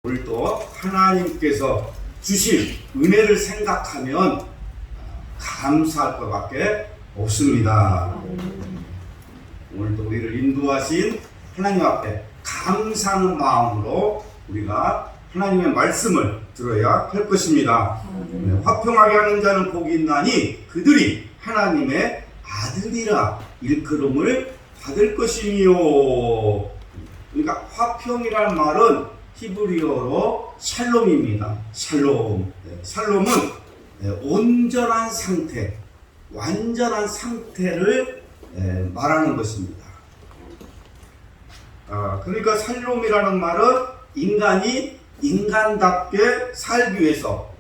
오늘도 하나님께서 주신 은혜를 생각하면 감사할 것밖에 없습니다. 오늘도 우리를 인도하신 하나님 앞에 감사하는 마음으로 우리가 하나님의 말씀을 들어야 할 것입니다. 화평하게 하는 자는 복이 있나니 그들이 하나님의 아들이라 일컬음을 받을 것이니요. 그러니까 화평이라는 말은 히브리어로 샬롬입니다. 샬롬. 샬롬은 온전한 상태, 완전한 상태를 말하는 것입니다. 그러니까 샬롬이라는 말은 인간이 인간답게 살기 위해서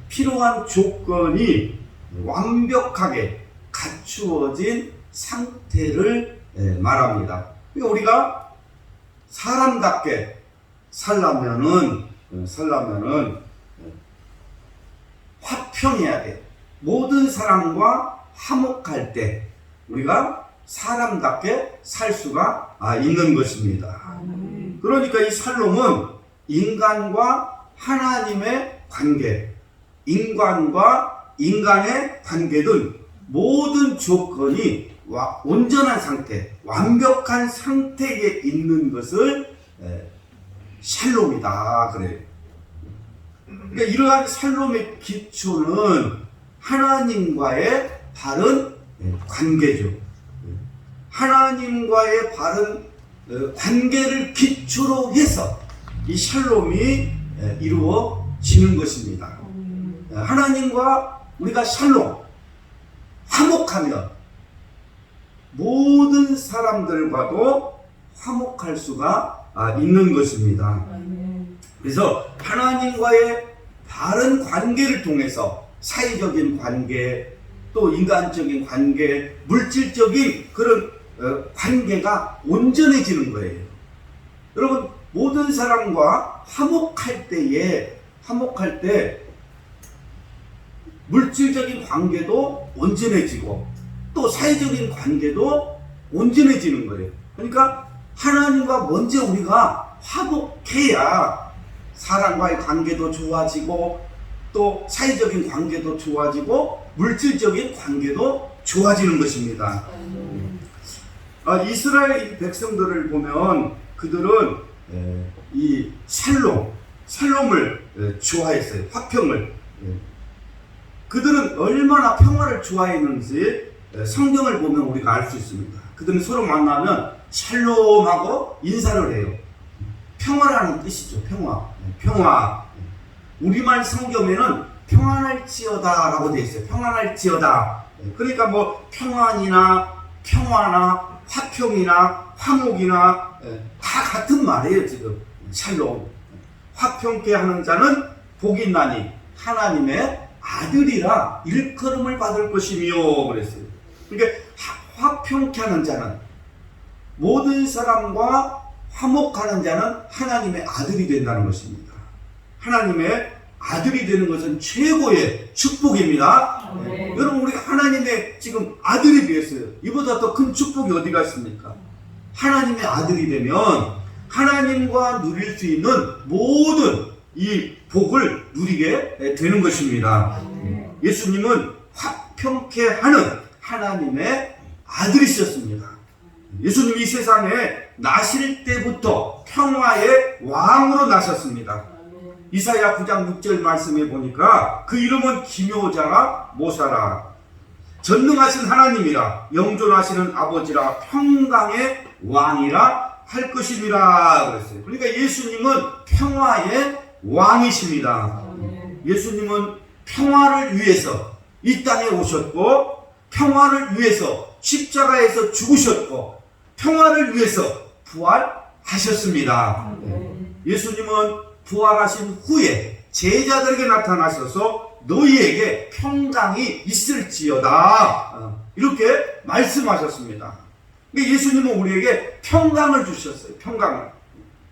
필요한 조건이 완벽하게 갖추어진 상태를 말합니다. 그러니까 우리가 사람답게 살려면은 화평해야 돼. 모든 사람과 화목할 때 우리가 사람답게 살 수가 있는 것입니다. 그러니까 이 샬롬은 인간과 하나님의 관계, 인간과 인간의 관계 등 모든 조건이 온전한 상태, 완벽한 상태에 있는 것을 샬롬이다 그래요. 그러니까 이러한 샬롬의 기초는 하나님과의 바른 관계죠. 하나님과의 바른 관계를 기초로 해서 이 샬롬이 이루어지는 것입니다. 하나님과 우리가 샬롬, 화목하면 모든 사람들과도 화목할 수가 있는 것입니다. 그래서 하나님과의 바른 관계를 통해서 사회적인 관계, 또 인간적인 관계, 물질적인 그런 관계가 온전해지는 거예요. 여러분, 모든 사람과 화목할 때 물질적인 관계도 온전해지고 또 사회적인 관계도 온전해지는 거예요. 그러니까 하나님과 먼저 우리가 화목해야 사람과의 관계도 좋아지고 또 사회적인 관계도 좋아지고 물질적인 관계도 좋아지는 것입니다. 이스라엘 백성들을 보면 그들은 이 샬롬을 좋아했어요. 화평을. 그들은 얼마나 평화를 좋아했는지 성경을 보면 우리가 알 수 있습니다. 그들은 서로 만나면 샬롬하고 인사를 해요. 평화라는 뜻이죠. 평화. 우리말 성경에는 평안할지어다 라고 되어 있어요. 평안할지어다. 그러니까 뭐 평안이나 평화나 화평이나 화목이나 다 같은 말이에요. 지금 샬롬. 화평케 하는 자는 복이 있나니 하나님의 아들이라 일컬음을 받을 것이며 그랬어요. 그러니까 화평케 하는 자는, 모든 사람과 화목하는 자는 하나님의 아들이 된다는 것입니다. 하나님의 아들이 되는 것은 최고의 축복입니다. 여러분, 우리가 하나님의 지금 아들이 되었어요. 이보다 더 큰 축복이 어디가 있습니까? 하나님의 아들이 되면 하나님과 누릴 수 있는 모든 이 복을 누리게 되는 것입니다. 예수님은 화평케 하는 하나님의 아들이셨습니다. 예수님이 이 세상에 나실 때부터 평화의 왕으로 나셨습니다. 이사야 9장 6절 말씀에 보니까 그 이름은 기묘자라 모사라, 전능하신 하나님이라, 영존하시는 아버지라, 평강의 왕이라 할 것임이라 그랬어요. 그러니까 예수님은 평화의 왕이십니다. 예수님은 평화를 위해서 이 땅에 오셨고, 평화를 위해서 십자가에서 죽으셨고, 평화를 위해서 부활하셨습니다. 예수님은 부활하신 후에 제자들에게 나타나셔서 너희에게 평강이 있을지어다 이렇게 말씀하셨습니다. 예수님은 우리에게 평강을 주셨어요. 평강을.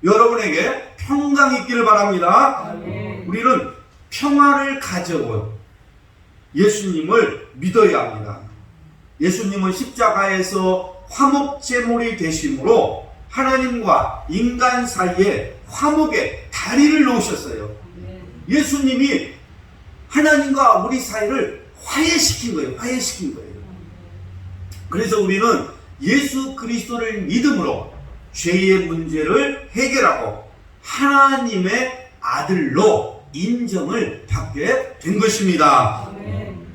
여러분에게 평강이 있기를 바랍니다. 우리는 평화를 가져온 예수님을 믿어야 합니다. 예수님은 십자가에서 화목제물이 되심으로 하나님과 인간 사이에 화목의 다리를 놓으셨어요. 예수님이 하나님과 우리 사이를 화해시킨 거예요. 화해시킨 거예요. 그래서 우리는 예수 그리스도를 믿음으로 죄의 문제를 해결하고 하나님의 아들로 인정을 받게 된 것입니다.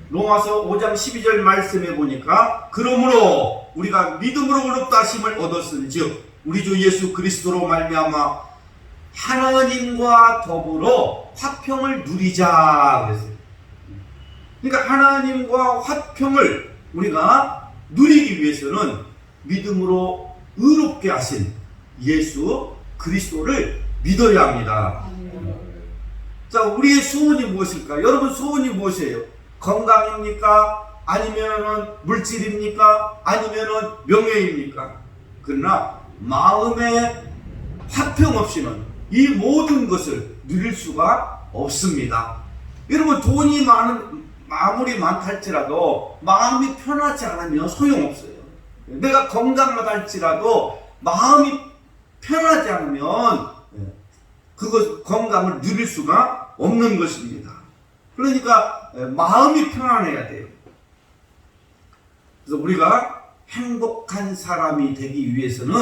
로마서 5장 12절 말씀에 보니까 그러므로 우리가 믿음으로 의롭다 하심을 얻었은즉 우리 주 예수 그리스도로 말미암아 하나님과 더불어 화평을 누리자 그랬어요. 그러니까 하나님과 화평을 우리가 누리기 위해서는 믿음으로 의롭게 하신 예수 그리스도를 믿어야 합니다. 자, 우리의 소원이 무엇일까? 여러분 소원이 무엇이에요? 건강입니까? 아니면은 물질입니까? 아니면은 명예입니까? 그러나 마음의 화평 없이는 이 모든 것을 누릴 수가 없습니다. 여러분 돈이 아무리 많다 할지라도 마음이 편하지 않으면 소용없어요. 내가 건강하다 할지라도 마음이 편하지 않으면 그것 건강을 누릴 수가 없는 것입니다. 그러니까 마음이 편안해야 돼요. 그래서 우리가 행복한 사람이 되기 위해서는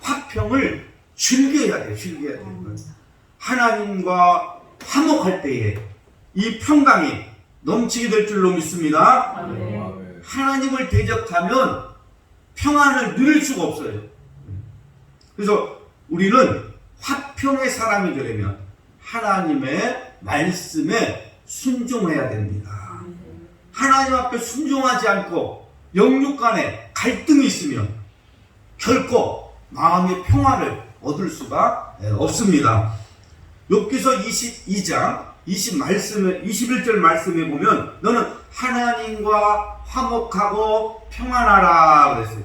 화평을 즐겨야 돼요. 즐겨야 돼요. 하나님과 화목할 때에 이 평강이 넘치게 될 줄로 믿습니다. 하나님을 대적하면 평안을 누릴 수가 없어요. 그래서 우리는 화평의 사람이 되려면 하나님의 말씀에 순종해야 됩니다. 하나님 앞에 순종하지 않고 영육 간에 갈등이 있으면 결코 마음의 평화를 얻을 수가 없습니다. 욥기서 22장 21절 말씀에 보면 너는 하나님과 화목하고 평안하라 그랬어요.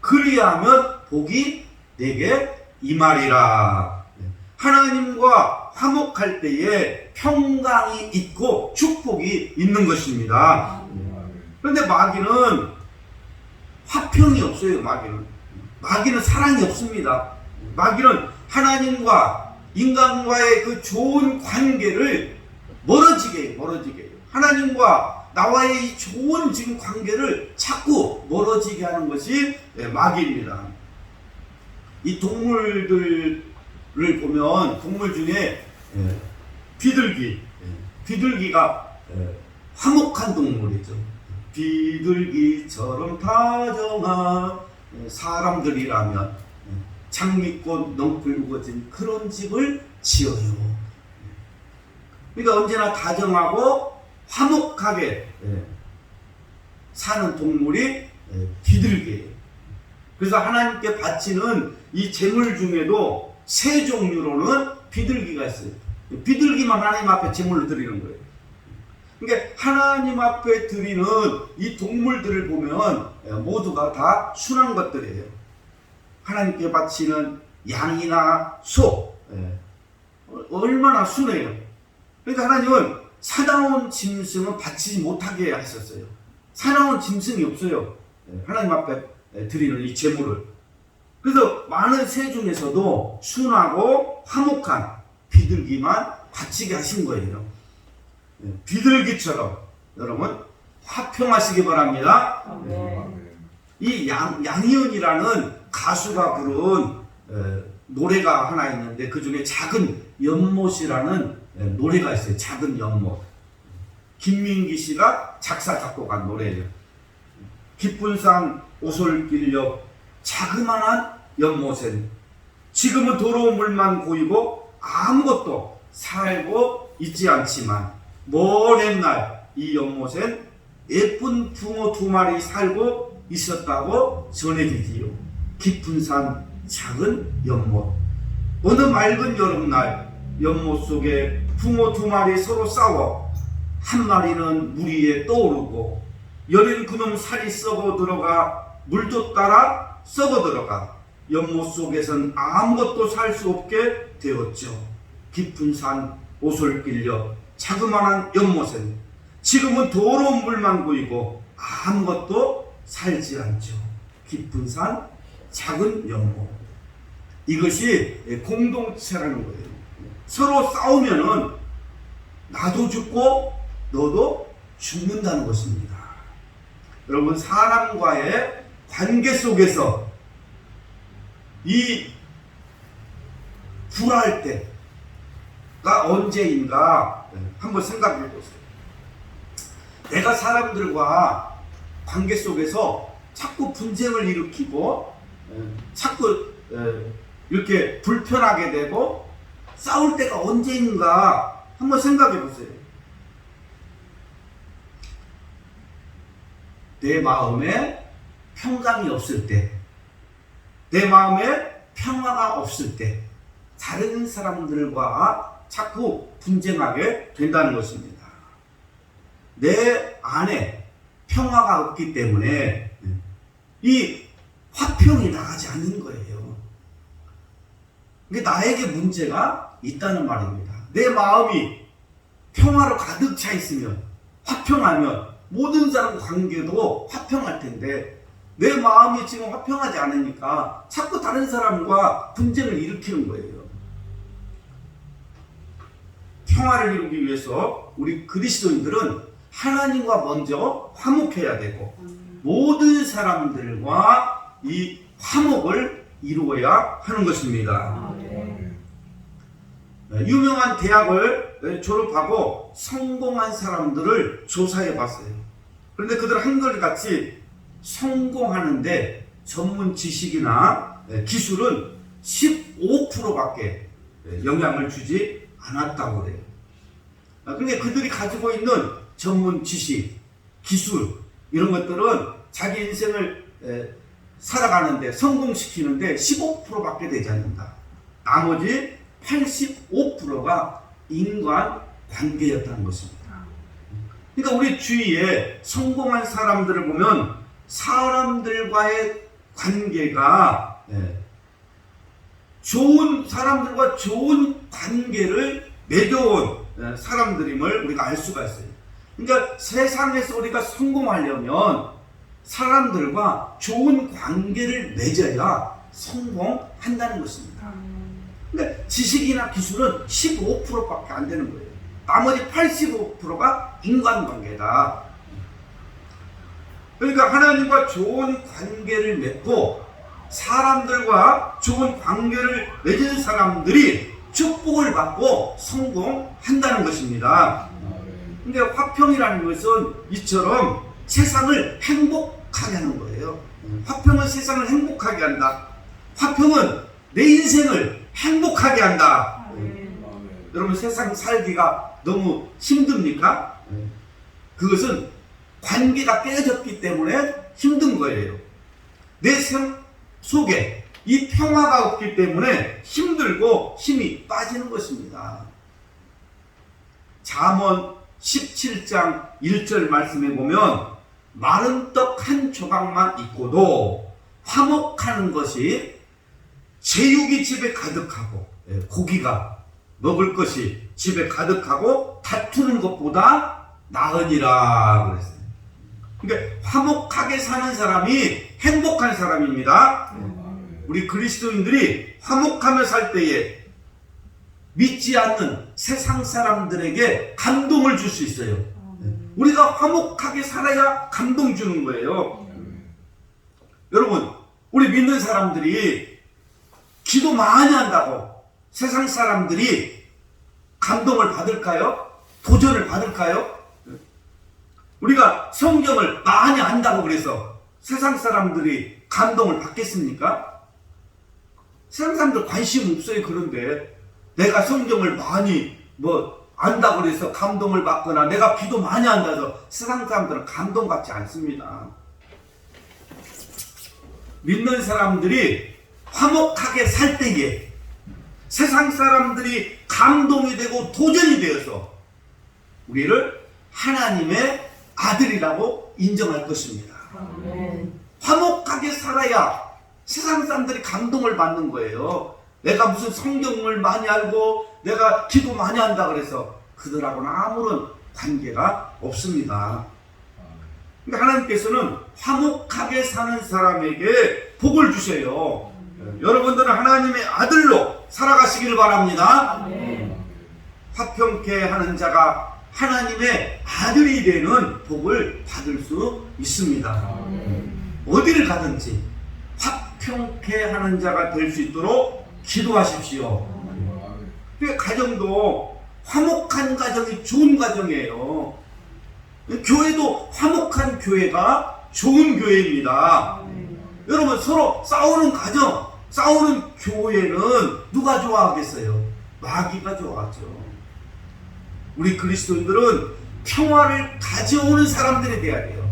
그리하면 복이 내게 임하리라. 하나님과 화목할 때에 평강이 있고 축복이 있는 것입니다. 그런데 마귀는 화평이 없어요. 마귀는 사랑이 없습니다. 마귀는 하나님과 인간과의 그 좋은 관계를 멀어지게 해요. 하나님과 나와의 이 좋은 지금 관계를 자꾸 멀어지게 하는 것이 마귀입니다. 이 동물들을 보면 동물 중에 비둘기가 화목한 동물이죠. 비둘기처럼 다정한 사람들이라면 장미꽃 넝쿨거진 그런 집을 지어요. 그러니까 언제나 다정하고 화목하게 사는 동물이 비둘기예요. 그래서 하나님께 바치는 이 제물 중에도 세 종류로는 비둘기가 있어요. 비둘기만 하나님 앞에 제물로 드리는 거예요. 그러니까 하나님 앞에 드리는 이 동물들을 보면 모두가 다 순한 것들이에요. 하나님께 바치는 양이나 소 얼마나 순해요. 그러니까 하나님은 사나운 짐승은 바치지 못하게 하셨어요. 사나운 짐승이 없어요. 하나님 앞에 드리는 이 제물을. 그래서 많은 새 중에서도 순하고 화목한 비둘기만 바치게 하신 거예요. 비둘기처럼 여러분 화평하시기 바랍니다. 이 양희은이라는 가수가 부른 노래가 하나 있는데 그 중에 작은 연못이라는 노래가 있어요. 작은 연못. 김민기 씨가 작사 작곡한 노래예요. 깊은 산 오솔길 옆 자그마한 연못엔 지금은 더러운 물만 고이고 아무것도 살고 있지 않지만 먼 옛날 이 연못엔 예쁜 붕어 2마리 살고 있었다고 전해지지요. 깊은 산 작은 연못. 어느 맑은 여름날 연못 속에 붕어 2마리 서로 싸워 한 마리는 물 위에 떠오르고 여린 그놈 살이 썩어 들어가 물도 따라 썩어 들어가 연못 속에선 아무것도 살 수 없게 되었죠. 깊은 산 오솔길 옆 자그마한 연못엔 지금은 더러운 물만 고이고 아무것도 살지 않죠. 깊은 산 작은 연못. 이것이 공동체라는 거예요. 서로 싸우면은 나도 죽고 너도 죽는다는 것입니다. 여러분, 사람과의 관계 속에서 이 불화할 때가 언제인가 한번 생각해 보세요. 내가 사람들과 관계 속에서 자꾸 분쟁을 일으키고 자꾸 이렇게 불편하게 되고 싸울 때가 언제인가 한번 생각해 보세요. 내 마음에 평강이 없을 때, 내 마음에 평화가 없을 때 다른 사람들과 자꾸 분쟁하게 된다는 것입니다. 내 안에 평화가 없기 때문에 이 화평이 나가지 않는 거예요. 이게 나에게 문제가 있다는 말입니다. 내 마음이 평화로 가득 차 있으면, 화평하면 모든 사람 관계도 화평할 텐데 내 마음이 지금 화평하지 않으니까 자꾸 다른 사람과 분쟁을 일으키는 거예요. 평화를 이루기 위해서 우리 그리스도인들은 하나님과 먼저 화목해야 되고 모든 사람들과 이 화목을 이루어야 하는 것입니다. 유명한 대학을 졸업하고 성공한 사람들을 조사해 봤어요. 그런데 그들 한결같이 성공하는데 전문 지식이나 기술은 15%밖에 영향을 주지 않았다고 그래요. 그런데 그들이 가지고 있는 전문 지식, 기술 이런 것들은 자기 인생을 살아가는데 성공시키는데 15%밖에 되지 않는다. 나머지 85%가 인간 관계였다는 것입니다. 그러니까 우리 주위에 성공한 사람들을 보면 사람들과의 관계가 좋은 사람들과 좋은 관계를 맺어온 사람들임을 우리가 알 수가 있어요. 그러니까 세상에서 우리가 성공하려면 사람들과 좋은 관계를 맺어야 성공한다는 것입니다. 근데 지식이나 기술은 15%밖에 안 되는 거예요. 나머지 85%가 인간관계다. 그러니까 하나님과 좋은 관계를 맺고 사람들과 좋은 관계를 맺은 사람들이 축복을 받고 성공한다는 것입니다. 근데 화평이라는 것은 이처럼 세상을 행복하게 하는 거예요. 화평은 세상을 행복하게 한다. 화평은 내 인생을 행복하게 한다. 여러분, 세상 살기가 너무 힘듭니까? 그것은 관계가 깨졌기 때문에 힘든 거예요. 내 삶 속에 이 평화가 없기 때문에 힘들고 힘이 빠지는 것입니다. 잠언 17장 1절 말씀에 보면 마른 떡 한 조각만 있고도 화목하는 것이 제육이 집에 가득하고 고기가 먹을 것이 집에 가득하고 다투는 것보다 나으니라 그랬어요. 그러니까 화목하게 사는 사람이 행복한 사람입니다. 우리 그리스도인들이 화목하며 살 때에 믿지 않는 세상 사람들에게 감동을 줄 수 있어요. 우리가 화목하게 살아야 감동 주는 거예요. 여러분, 우리 믿는 사람들이 기도 많이 한다고 세상 사람들이 감동을 받을까요? 도전을 받을까요? 우리가 성경을 많이 안다고 그래서 세상 사람들이 감동을 받겠습니까? 세상 사람들 관심 없어요. 그런데 내가 성경을 많이 안다고 그래서 감동을 받거나 내가 기도 많이 한다 해서 세상 사람들은 감동받지 않습니다. 믿는 사람들이 화목하게 살 때에 세상 사람들이 감동이 되고 도전이 되어서 우리를 하나님의 아들이라고 인정할 것입니다. 화목하게 살아야 세상 사람들이 감동을 받는 거예요. 내가 무슨 성경을 많이 알고 내가 기도 많이 한다 그래서 그들하고는 아무런 관계가 없습니다. 그러니까 하나님께서는 화목하게 사는 사람에게 복을 주셔요. 여러분들은 하나님의 아들로 살아가시기를 바랍니다. 화평케 하는 자가 하나님의 아들이 되는 복을 받을 수 있습니다. 어디를 가든지 화평케 하는 자가 될 수 있도록 기도하십시오. 가정도 화목한 가정이 좋은 가정이에요. 교회도 화목한 교회가 좋은 교회입니다. 여러분, 서로 싸우는 가정, 싸우는 교회는 누가 좋아하겠어요? 마귀가 좋아하죠. 우리 그리스도인들은 평화를 가져오는 사람들이 돼야 돼요.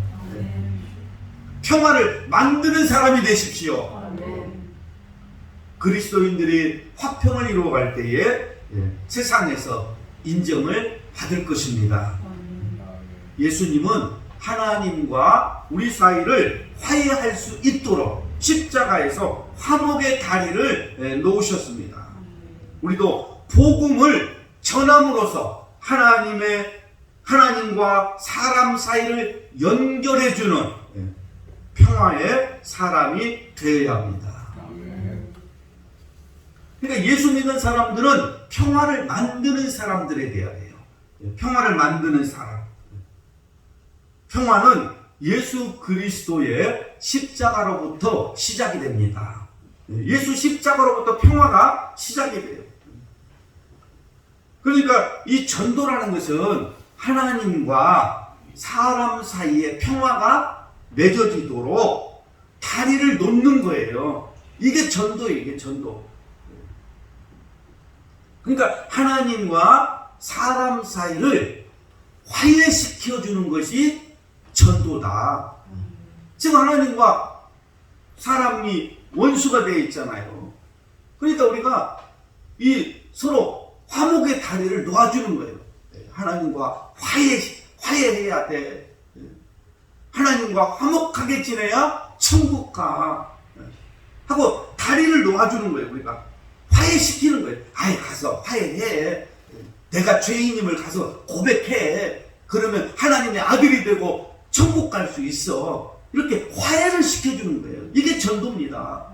평화를 만드는 사람이 되십시오. 그리스도인들이 화평을 이루어갈 때에 세상에서 인정을 받을 것입니다. 예수님은 하나님과 우리 사이를 화해할 수 있도록 십자가에서 화목의 다리를 놓으셨습니다. 우리도 복음을 전함으로써 하나님과 사람 사이를 연결해주는 평화의 사람이 되어야 합니다. 그러니까 예수 믿는 사람들은 평화를 만드는 사람들에 대해야 해요. 평화를 만드는 사람. 평화는 예수 그리스도의 십자가로부터 시작이 됩니다. 예수 십자가로부터 평화가 시작이 돼요. 그러니까 이 전도라는 것은 하나님과 사람 사이에 평화가 맺어지도록 다리를 놓는 거예요. 이게 전도예요. 이게 전도. 그러니까 하나님과 사람 사이를 화해시켜주는 것이 전도다. 지금 하나님과 사람이 원수가 되어 있잖아요. 그러니까 우리가 이 서로 화목의 다리를 놓아주는 거예요. 하나님과 화해해야 돼. 하나님과 화목하게 지내야 천국 가. 하고 다리를 놓아주는 거예요. 우리가 화해시키는 거예요. 아이, 가서 화해해. 내가 죄인임을 가서 고백해. 그러면 하나님의 아들이 되고 천국 갈 수 있어. 이렇게 화해를 시켜주는 거예요. 이게 전도입니다.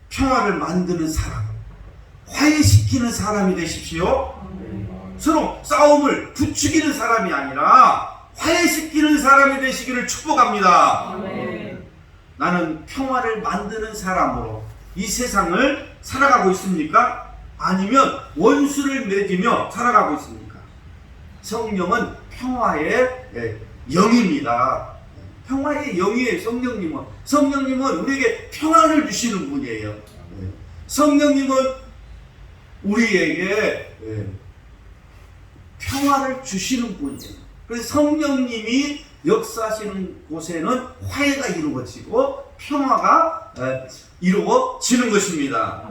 평화를 만드는 사람, 화해시키는 사람이 되십시오. 서로 싸움을 부추기는 사람이 아니라 화해시키는 사람이 되시기를 축복합니다. 나는 평화를 만드는 사람으로 이 세상을 살아가고 있습니까? 아니면 원수를 맺으며 살아가고 있습니까? 성령은 평화의 영입니다. 평화의 영이에요. 성령님은 우리에게 평화를 주시는 분이에요. 성령님은 우리에게 평화를 주시는 분이에요. 그래서 성령님이 역사하시는 곳에는 화해가 이루어지고 평화가 이루어지는 것입니다.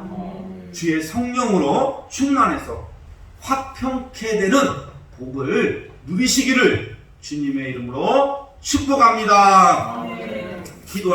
주의 성령으로 충만해서 화평케 되는 복을 누리시기를 주님의 이름으로 축복합니다. 기도